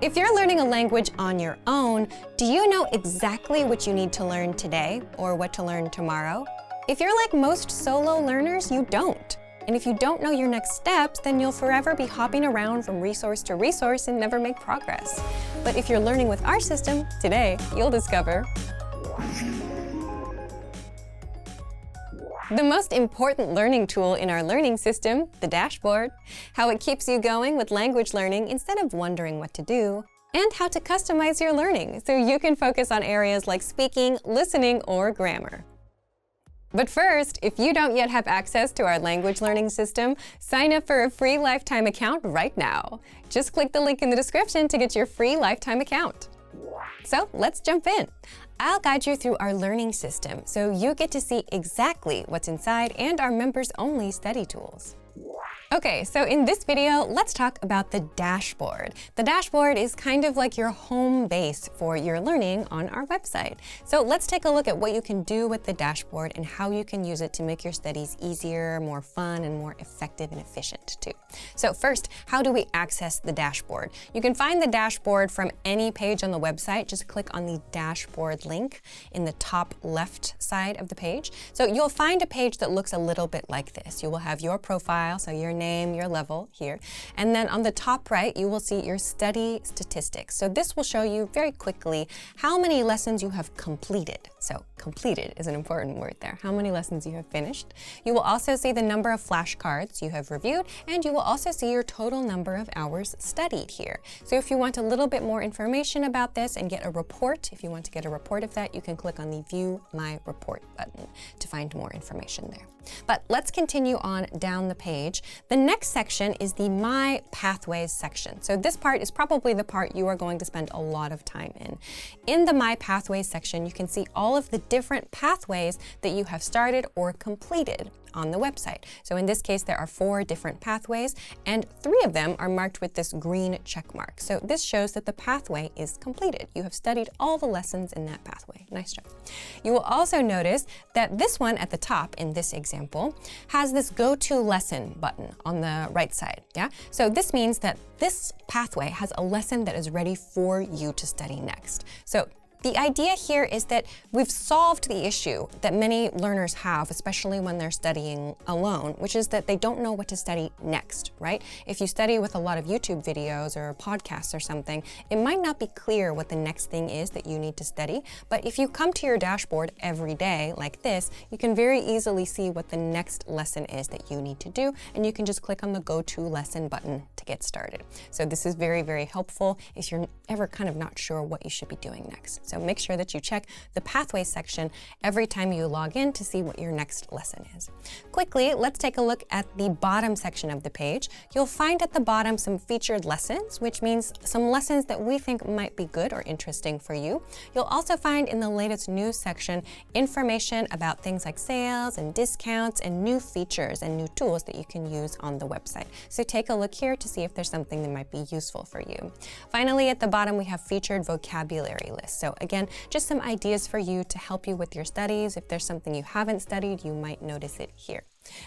If you're learning a language on your own, do you know exactly what you need to learn today or what to learn tomorrow? If you're like most solo learners, you don't. And if you don't know your next steps, then you'll forever be hopping around from resource to resource and never make progress. But if you're learning with our system, today you'll discover the most important learning tool in our learning system, the dashboard, how it keeps you going with language learning instead of wondering what to do, and how to customize your learning so you can focus on areas like speaking, listening, or grammar. But first, if you don't yet have access to our language learning system, sign up for a free lifetime account right now. Just click the link in the description to get your free lifetime account. So let's jump in. I'll guide you through our learning system so you get to see exactly what's inside and our members-only study tools. Okay, so in this video, let's talk about the dashboard. The dashboard is kind of like your home base for your learning on our website. So let's take a look at what you can do with the dashboard and how you can use it to make your studies easier, more fun, and more effective and efficient too. So first, how do we access the dashboard? You can find the dashboard from any page on the website. Just click on the dashboard link in the top left side of the page. So you'll find a page that looks a little bit like this. You will have your profile, so your name, your level here. And then on the top right, you will see your study statistics. So this will show you very quickly how many lessons you have completed. So completed is an important word there. How many lessons you have finished. You will also see the number of flashcards you have reviewed, and you will also see your total number of hours studied here. So if you want a little bit more information about this and get a report, if you want to get a report of that, you can click on the View My Report button to find more information there. But let's continue on down the page. The next section is the My Pathways section. So this part is probably the part you are going to spend a lot of time in. In the My Pathways section, you can see all of the different pathways that you have started or completed on the website. So in this case, there are 4 different pathways, and 3 of them are marked with this green check mark. So this shows that the pathway is completed. You have studied all the lessons in that pathway. Nice job. You will also notice that this one at the top in this example has this Go to Lesson button on the right side. Yeah. So this means that this pathway has a lesson that is ready for you to study next. So the idea here is that we've solved the issue that many learners have, especially when they're studying alone, which is that they don't know what to study next, right? If you study with a lot of YouTube videos or podcasts or something, it might not be clear what the next thing is that you need to study. But if you come to your dashboard every day like this, you can very easily see what the next lesson is that you need to do, and you can just click on the Go to Lesson button to get started. So this is very, very helpful if you're ever kind of not sure what you should be doing next. So make sure that you check the Pathways section every time you log in to see what your next lesson is. Quickly, let's take a look at the bottom section of the page. You'll find at the bottom some featured lessons, which means some lessons that we think might be good or interesting for you. You'll also find in the latest news section information about things like sales and discounts and new features and new tools that you can use on the website. So take a look here to see if there's something that might be useful for you. Finally, at the bottom, we have featured vocabulary lists. So again, just some ideas for you to help you with your studies. If there's something you haven't studied, you might notice it here.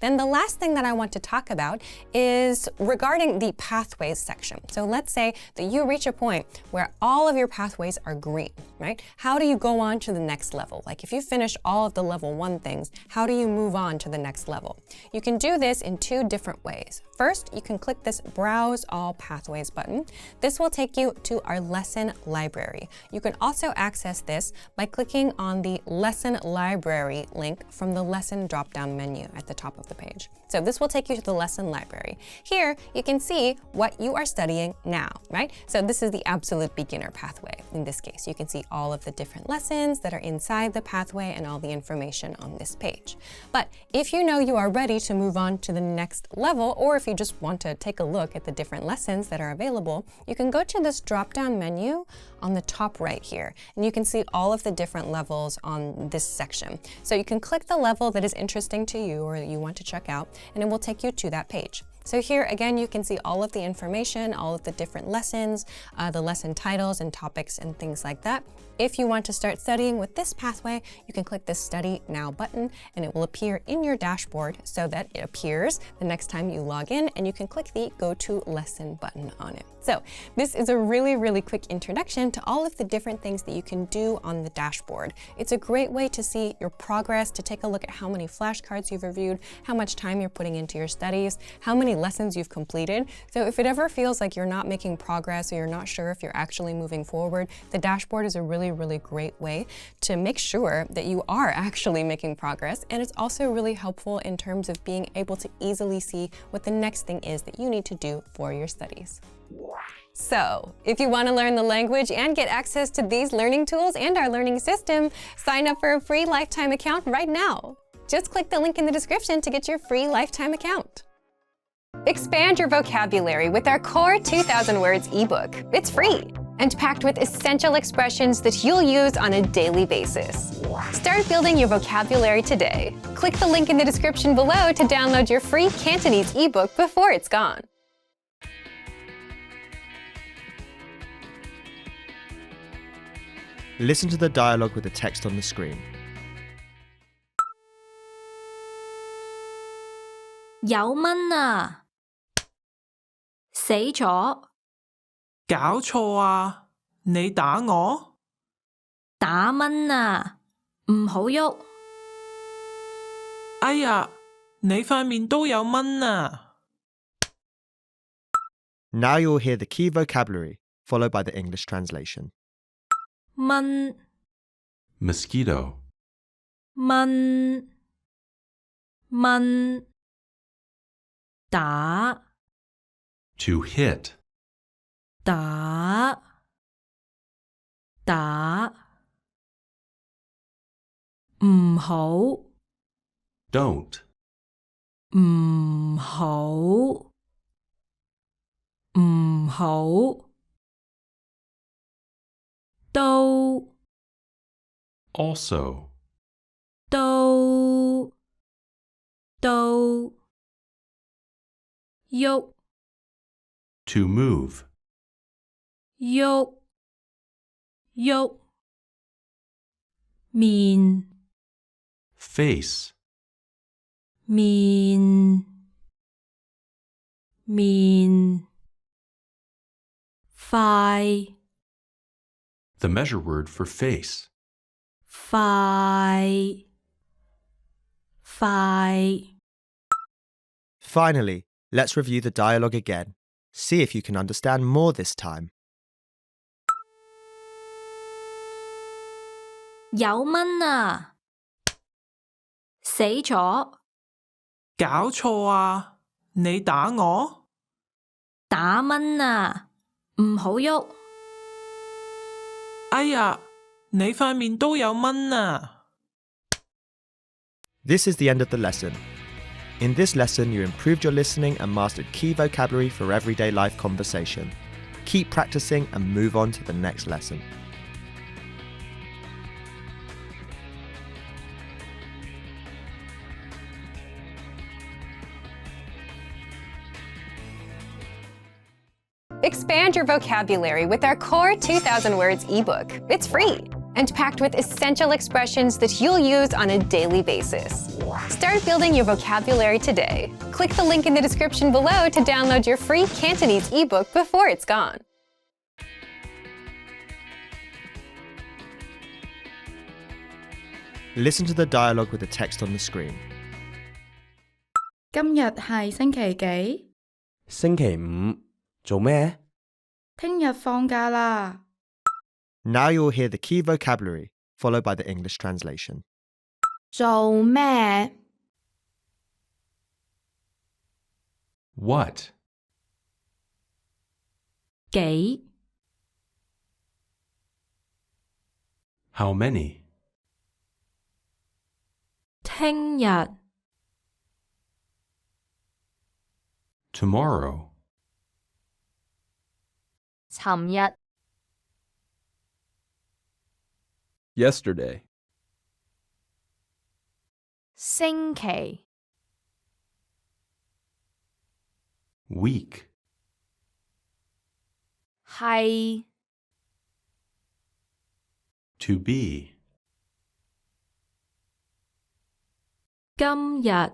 Then the last thing that I want to talk about is regarding the pathways section. So let's say that you reach a point where all of your pathways are green, right? How do you go on to the next level? Like if you finish all of the level 1 things, how do you move on to the next level? You can do this in 2 different ways. First, you can click this Browse All Pathways button. This will take you to our lesson library. You can also access this by clicking on the Lesson Library link from the Lesson drop-down menu at the top of the page. So this will take you to the lesson library. Here, you can see what you are studying now, right? So this is the absolute beginner pathway. In this case, you can see all of the different lessons that are inside the pathway and all the information on this page. But if you know you are ready to move on to the next level, or if you just want to take a look at the different lessons that are available, you can go to this drop-down menu on the top right here, and you can see all of the different levels on this section. So you can click the level that is interesting to you or that you want to check out, and it will take you to that page. So here again, you can see all of the information, all of the different lessons, the lesson titles and topics and things like that. If you want to start studying with this pathway, you can click the Study Now button and it will appear in your dashboard so that it appears the next time you log in, and you can click the Go to Lesson button on it. So this is a really quick introduction to all of the different things that you can do on the dashboard. It's a great way to see your progress, to take a look at how many flashcards you've reviewed, how much time you're putting into your studies, how many lessons you've completed. So if it ever feels like you're not making progress or you're not sure if you're actually moving forward, the dashboard is a really great way to make sure that you are actually making progress. And it's also really helpful in terms of being able to easily see what the next thing is that you need to do for your studies. So, if you want to learn the language and get access to these learning tools and our learning system, sign up for a free lifetime account right now. Just click the link in the description to get your free lifetime account. Expand your vocabulary with our Core 2000 Words ebook. It's free and packed with essential expressions that you'll use on a daily basis. Start building your vocabulary today. Click the link in the description below to download your free Cantonese ebook before it's gone. Listen to the dialogue with the text on the screen. 有蚊啊！死咗！搞錯啊！你打我？打蚊啊！唔好喐！哎呀，你塊面都有蚊啊！ Now you'll hear the key vocabulary, followed by the English translation. 蚊 mosquito, 蚊蚊打 to hit, 打打唔好 don't, 唔好唔好都 also, 都喐 to move, 喐喐面 face, 面面快 the measure word for face. 快快 Finally, let's review the dialogue again. See if you can understand more this time. 有蚊啊！死咗！搞錯啊！你打我？打蚊啊！唔好喐！哎呀，你塊面都有蚊啊！ This is the end of the lesson. In this lesson, you improved your listening and mastered key vocabulary for everyday life conversation. Keep practicing and move on to the next lesson. Expand your vocabulary with our Core 2000 Words ebook. It's free and packed with essential expressions that you'll use on a daily basis. Start building your vocabulary today. Click the link in the description below to download your free Cantonese ebook before it's gone. Listen to the dialogue with the text on the screen. 今日係星期幾？星期五做咩？聽日放假啦。 Now you'll hear the key vocabulary, followed by the English translation. 做咩？ What? 幾 How many? 聽日 Tomorrow. 尋日 Yesterday. 星期 week, 係 to be, 今日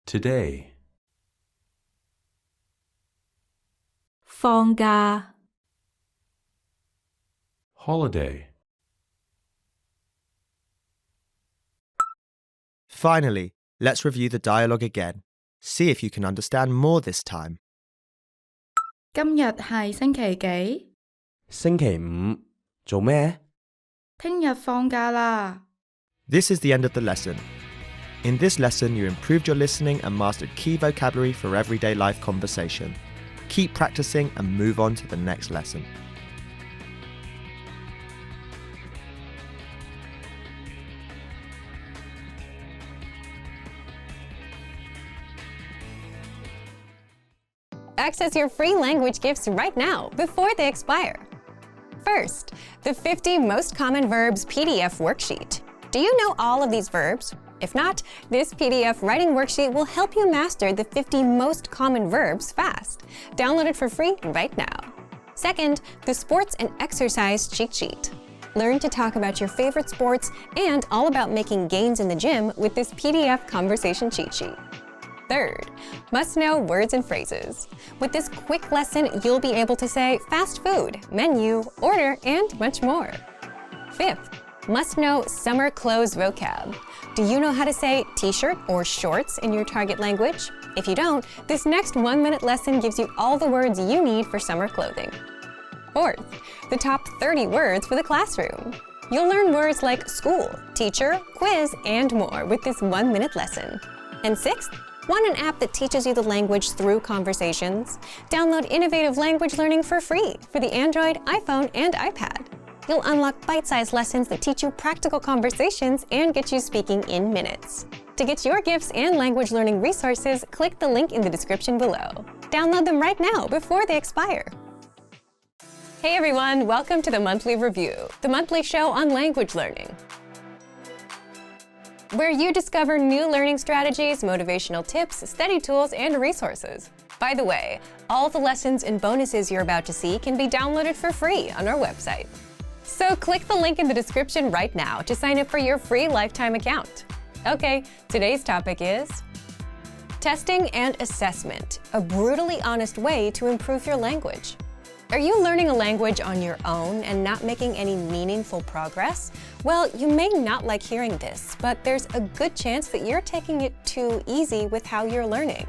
today, 放假 holiday, Finally, let's review the dialogue again. See if you can understand more this time. 今日係星期幾？星期五，做咩？聽日放假啦。 This is the end of the lesson. In this lesson, you improved your listening and mastered key vocabulary for everyday life conversation. Keep practicing and move on to the next lesson. Access your free language gifts right now before they expire. First, the 50 most common verbs PDF worksheet. Do you know all of these verbs? If not, this PDF writing worksheet will help you master the 50 most common verbs fast. Download it for free right now. Second, the sports and exercise cheat sheet. Learn to talk about your favorite sports and all about making gains in the gym with this PDF conversation cheat sheet. Third, must-know words and phrases. With this quick lesson, you'll be able to say fast food, menu, order, and much more. Fifth, must-know summer clothes vocab. Do you know how to say t-shirt or shorts in your target language? If you don't, this next 1-minute lesson gives you all the words you need for summer clothing. Fourth, the top 30 words for the classroom. You'll learn words like school, teacher, quiz, and more with this 1-minute lesson. And sixth, want an app that teaches you the language through conversations? Download Innovative Language Learning for free for the Android, iPhone, and iPad. You'll unlock bite-sized lessons that teach you practical conversations and get you speaking in minutes. To get your gifts and language learning resources, click the link in the description below. Download them right now before they expire. Hey everyone, welcome to the Monthly Review, the monthly show on language learning, where you discover new learning strategies, motivational tips, study tools, and resources. By the way, all the lessons and bonuses you're about to see can be downloaded for free on our website. So click the link in the description right now to sign up for your free lifetime account. Okay, today's topic is testing and assessment, a brutally honest way to improve your language. Are you learning a language on your own and not making any meaningful progress? Well, you may not like hearing this, but there's a good chance that you're taking it too easy with how you're learning.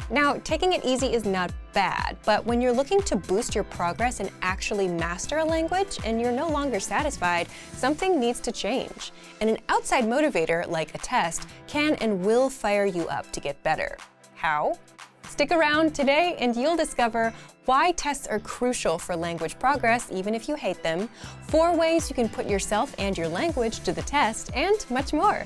Now, taking it easy is not bad, but when you're looking to boost your progress and actually master a language and you're no longer satisfied, something needs to change. And an outside motivator, like a test, can and will fire you up to get better. How? Stick around today and you'll discover why tests are crucial for language progress even if you hate them, 4 ways you can put yourself and your language to the test, and much more.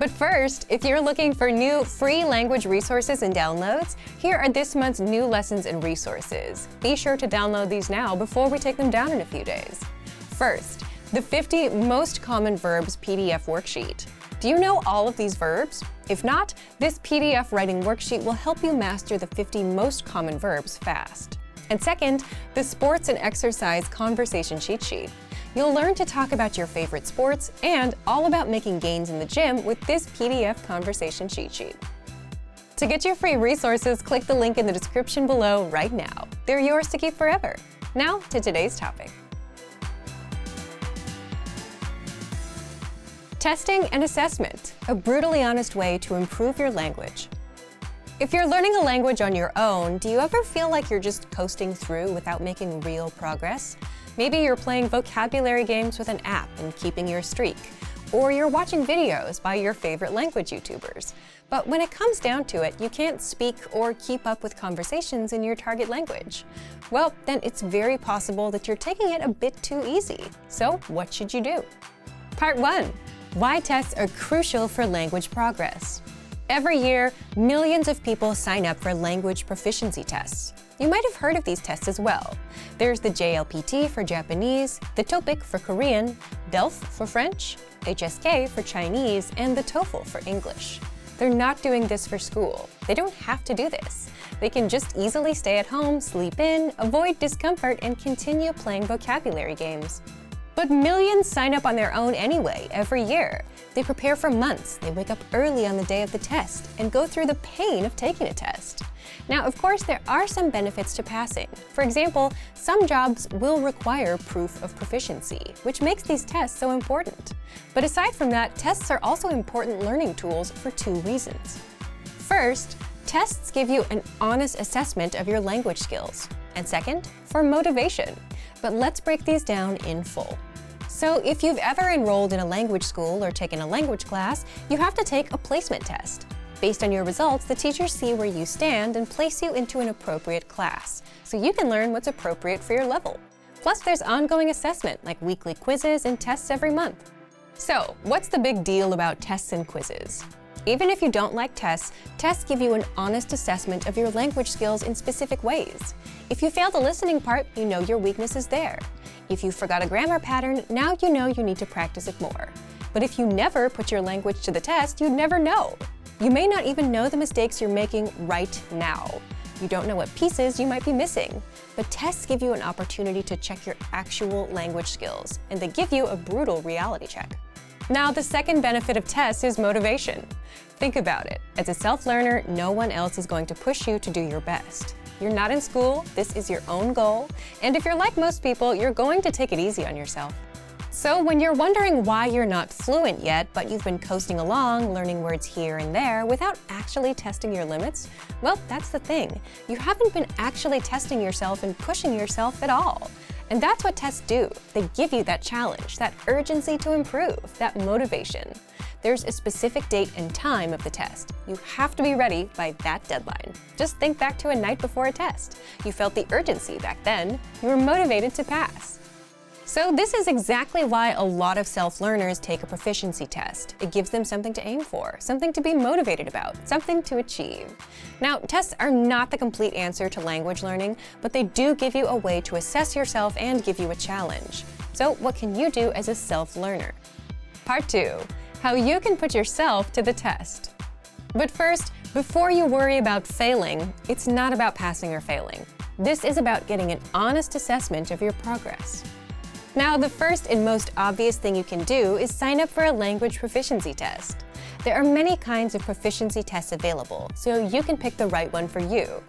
But first, if you're looking for new free language resources and downloads, here are this month's new lessons and resources. Be sure to download these now before we take them down in a few days. First, the 50 most common verbs PDF worksheet. Do you know all of these verbs? If not, this PDF writing worksheet will help you master the 50 most common verbs fast. And second, the sports and exercise conversation cheat sheet. You'll learn to talk about your favorite sports and all about making gains in the gym with this PDF conversation cheat sheet. To get your free resources, click the link in the description below right now. They're yours to keep forever. Now to today's topic. Testing and assessment, a brutally honest way to improve your language. If you're learning a language on your own, do you ever feel like you're just coasting through without making real progress? Maybe you're playing vocabulary games with an app and keeping your streak, or you're watching videos by your favorite language YouTubers. But when it comes down to it, you can't speak or keep up with conversations in your target language. Well, then it's very possible that you're taking it a bit too easy. So what should you do? Part 1. Why tests are crucial for language progress. Every year, millions of people sign up for language proficiency tests. You might have heard of these tests as well. There's the JLPT for Japanese, the TOPIK for Korean, DELF for French, HSK for Chinese, and the TOEFL for English. They're not doing this for school. They don't have to do this. They can just easily stay at home, sleep in, avoid discomfort, and continue playing vocabulary games. But millions sign up on their own anyway, every year. They prepare for months, they wake up early on the day of the test, and go through the pain of taking a test. Now, of course, there are some benefits to passing. For example, some jobs will require proof of proficiency, which makes these tests so important. But aside from that, tests are also important learning tools for two reasons. First, tests give you an honest assessment of your language skills. And second, for motivation. But let's break these down in full. So if you've ever enrolled in a language school or taken a language class, you have to take a placement test. Based on your results, the teachers see where you stand and place you into an appropriate class, so you can learn what's appropriate for your level. Plus, there's ongoing assessment, like weekly quizzes and tests every month. So, what's the big deal about tests and quizzes? Even if you don't like tests, tests give you an honest assessment of your language skills in specific ways. If you fail the listening part, you know your weakness is there. If you forgot a grammar pattern, now you know you need to practice it more. But if you never put your language to the test, you'd never know. You may not even know the mistakes you're making right now. You don't know what pieces you might be missing. But tests give you an opportunity to check your actual language skills, and they give you a brutal reality check. Now, the second benefit of tests is motivation. Think about it. As a self-learner, no one else is going to push you to do your best. You're not in school, this is your own goal, and if you're like most people, you're going to take it easy on yourself. So when you're wondering why you're not fluent yet, but you've been coasting along, learning words here and there without actually testing your limits, well, that's the thing. You haven't been actually testing yourself and pushing yourself at all. And that's what tests do. They give you that challenge, that urgency to improve, that motivation. There's a specific date and time of the test. You have to be ready by that deadline. Just think back to a night before a test. You felt the urgency back then. You were motivated to pass. So this is exactly why a lot of self-learners take a proficiency test. It gives them something to aim for, something to be motivated about, something to achieve. Now, tests are not the complete answer to language learning, but they do give you a way to assess yourself and give you a challenge. So what can you do as a self-learner? Part 2. How you can put yourself to the test. But first, before you worry about failing, it's not about passing or failing. This is about getting an honest assessment of your progress. Now, the first and most obvious thing you can do is sign up for a language proficiency test. There are many kinds of proficiency tests available, so you can pick the right one for you.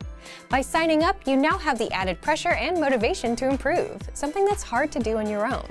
By signing up, you now have the added pressure and motivation to improve, something that's hard to do on your own.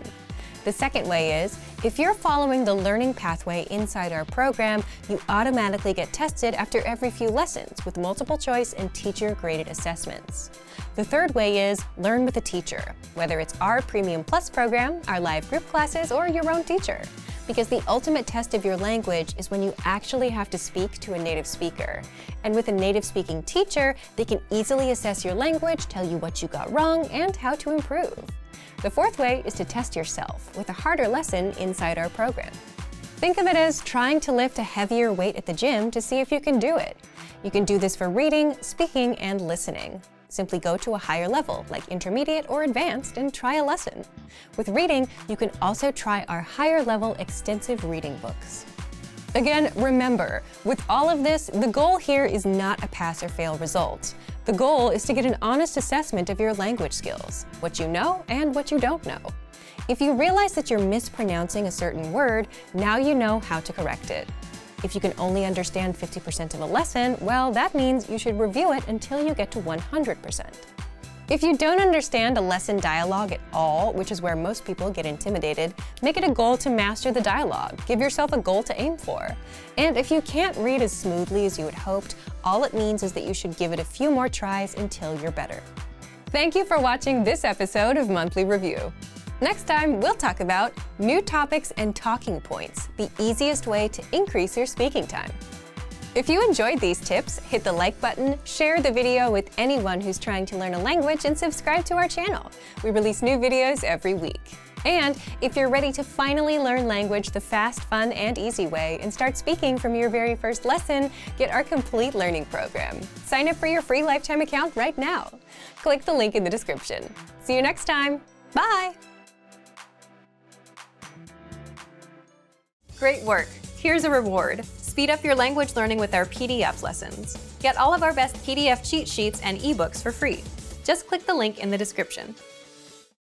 The second way is, if you're following the learning pathway inside our program, you automatically get tested after every few lessons with multiple choice and teacher-graded assessments. The third way is learn with a teacher, whether it's our Premium Plus program, our live group classes, or your own teacher. Because the ultimate test of your language is when you actually have to speak to a native speaker. And with a native-speaking teacher, they can easily assess your language, tell you what you got wrong, and how to improve. The fourth way is to test yourself with a harder lesson inside our program. Think of it as trying to lift a heavier weight at the gym to see if you can do it. You can do this for reading, speaking, and listening. Simply go to a higher level, like intermediate or advanced, and try a lesson. With reading, you can also try our higher level extensive reading books. Again, remember, with all of this, the goal here is not a pass or fail result. The goal is to get an honest assessment of your language skills, what you know and what you don't know. If you realize that you're mispronouncing a certain word, now you know how to correct it. If you can only understand 50% of a lesson, well, that means you should review it until you get to 100%. If you don't understand a lesson dialogue at all, which is where most people get intimidated, make it a goal to master the dialogue. Give yourself a goal to aim for. And if you can't read as smoothly as you had hoped, all it means is that you should give it a few more tries until you're better. Thank you for watching this episode of Monthly Review. Next time, we'll talk about new topics and talking points, the easiest way to increase your speaking time. If you enjoyed these tips, hit the like button, share the video with anyone who's trying to learn a language, and subscribe to our channel. We release new videos every week. And if you're ready to finally learn language the fast, fun, and easy way and start speaking from your very first lesson, get our complete learning program. Sign up for your free lifetime account right now. Click the link in the description. See you next time. Bye! Great work! Here's a reward. Speed up your language learning with our PDF lessons. Get all of our best PDF cheat sheets and ebooks for free. Just click the link in the description.